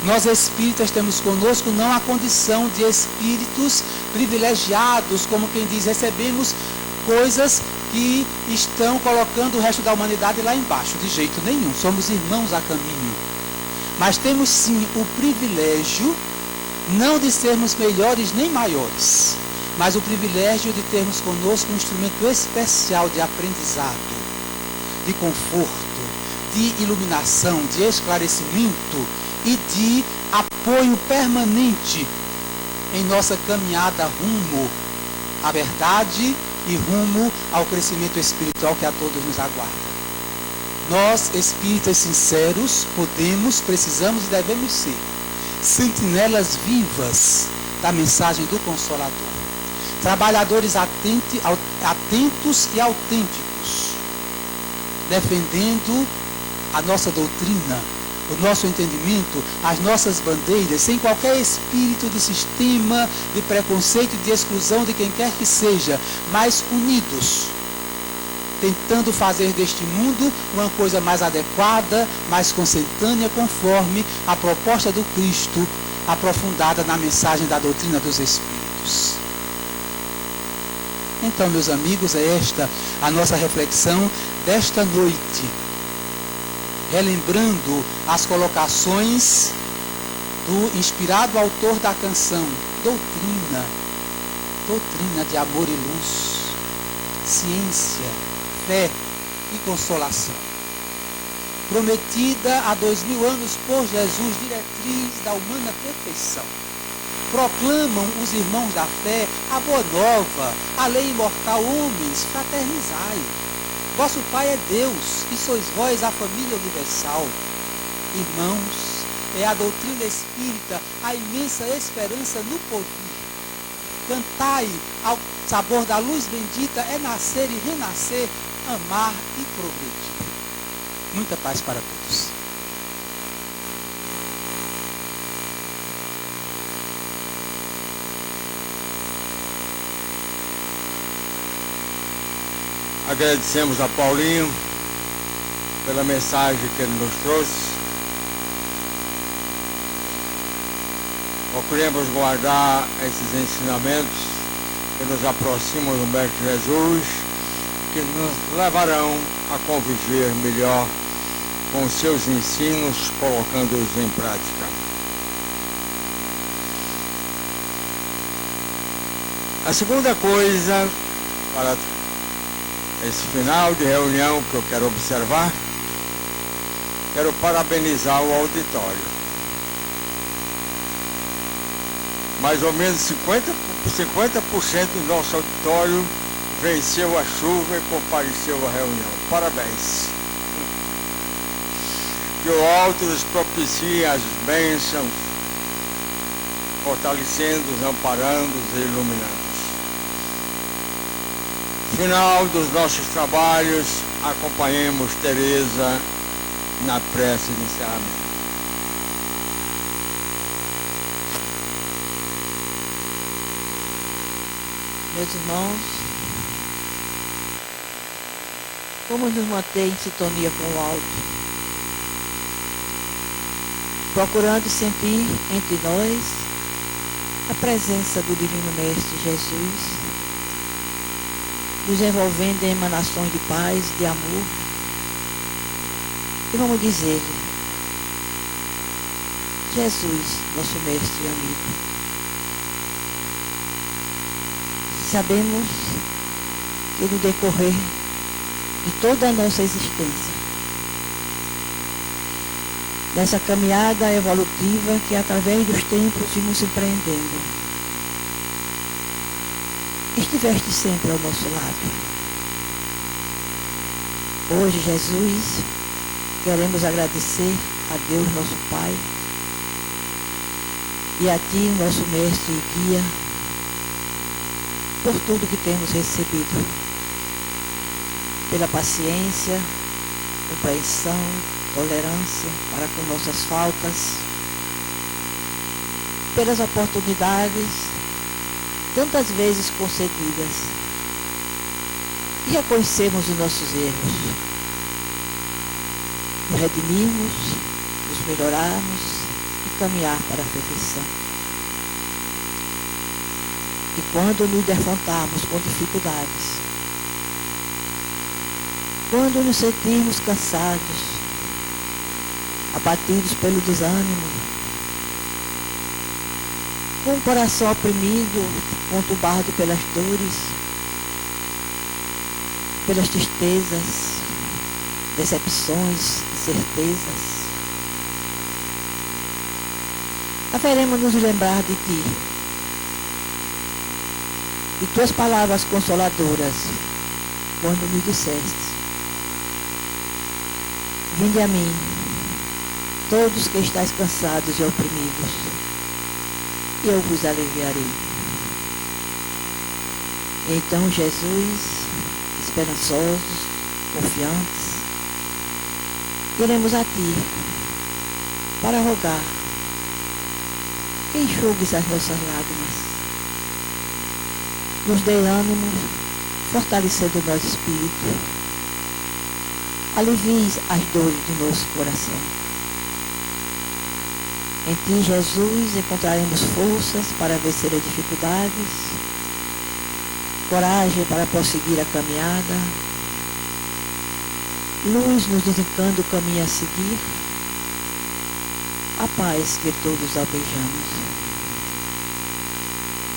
Nós espíritas temos conosco não a condição de espíritos privilegiados, como quem diz, recebemos coisas que estão colocando o resto da humanidade lá embaixo, de jeito nenhum, somos irmãos a caminho. Mas temos sim o privilégio, não de sermos melhores nem maiores, mas o privilégio de termos conosco um instrumento especial de aprendizado, de conforto, de iluminação, de esclarecimento e de apoio permanente em nossa caminhada rumo à verdade e rumo ao crescimento espiritual que a todos nos aguarda. Nós, espíritas sinceros, podemos, precisamos e devemos ser sentinelas vivas da mensagem do Consolador, trabalhadores atentos e autênticos, defendendo a nossa doutrina, o nosso entendimento, as nossas bandeiras, sem qualquer espírito de sistema, de preconceito e de exclusão de quem quer que seja, mas unidos, tentando fazer deste mundo uma coisa mais adequada, mais consentânea, conforme a proposta do Cristo, aprofundada na mensagem da doutrina dos Espíritos. Então, meus amigos, é esta a nossa reflexão desta noite, relembrando as colocações do inspirado autor da canção, doutrina de amor e luz, ciência, fé e consolação, prometida há 2000 anos por Jesus, diretriz da humana perfeição. Proclamam os irmãos da fé a boa nova, a lei imortal, homens, fraternizai. Vosso Pai é Deus, e sois vós a família universal. Irmãos, é a doutrina espírita, a imensa esperança no porvir. Cantai ao sabor da luz bendita, é nascer e renascer, amar e progredir. Muita paz para todos.
Agradecemos a Paulinho pela mensagem que ele nos trouxe. Procuremos guardar esses ensinamentos que nos aproximam do Mestre Jesus, que nos levarão a conviver melhor com os seus ensinos, colocando-os em prática. A segunda coisa, para esse final de reunião que eu quero observar, Quero parabenizar o auditório. Mais ou menos 50% do nosso auditório venceu a chuva e compareceu à reunião. Parabéns. Que o alto nos propicie as bênçãos, fortalecendo-os, amparando-os e iluminando-os. Final dos nossos trabalhos, acompanhemos Teresa na prece de encerramento.
Meus irmãos, vamos nos manter em sintonia com o alto, procurando sentir entre nós a presença do Divino Mestre Jesus, nos envolvendo em emanações de paz, de amor, e vamos dizer-lhe: Jesus, nosso Mestre e amigo, sabemos que no decorrer de toda a nossa existência, nessa caminhada evolutiva que através dos tempos vimos empreendendo, estiveste sempre ao nosso lado. Hoje, Jesus, queremos agradecer a Deus, nosso Pai, e a Ti, nosso Mestre e Guia, por tudo que temos recebido, pela paciência, compreensão, tolerância para com nossas faltas, pelas oportunidades tantas vezes concedidas, e reconhecemos os nossos erros, nos redimirmos, nos melhorarmos e caminhar para a perfeição. E quando nos defrontarmos com dificuldades, quando nos sentirmos cansados, abatidos pelo desânimo, com o coração oprimido, conturbado pelas dores, pelas tristezas, decepções, incertezas, haveremos nos lembrar de Ti, de Tuas palavras consoladoras, quando nos disseste: vinde a mim, todos que estáis cansados e oprimidos, e eu vos aliviarei. Então, Jesus, esperançosos, confiantes, iremos a Ti para rogar que enxugues as nossas lágrimas, nos dê ânimo, fortalecendo o nosso espírito, alivies as dores do nosso coração. Em Ti, Jesus, encontraremos forças para vencer as dificuldades, coragem para prosseguir a caminhada, luz nos indicando o caminho a seguir, a paz que todos almejamos.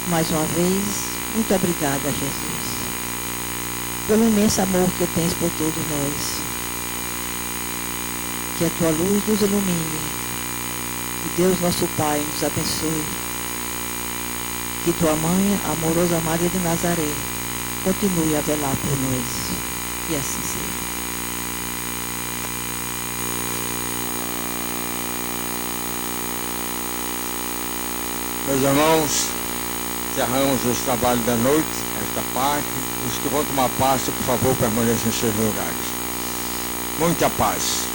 Mais uma vez, muito obrigada, Jesus, pelo imenso amor que tens por todos nós. Que a Tua luz nos ilumine, que Deus nosso Pai nos abençoe, que Tua Mãe, a amorosa Maria de Nazaré, continue a velar por nós, e assim seja.
Meus irmãos, encerramos os trabalhos da noite, esta parte. Os que vão tomar passe, por favor, permaneçam em seus lugares. Muita paz.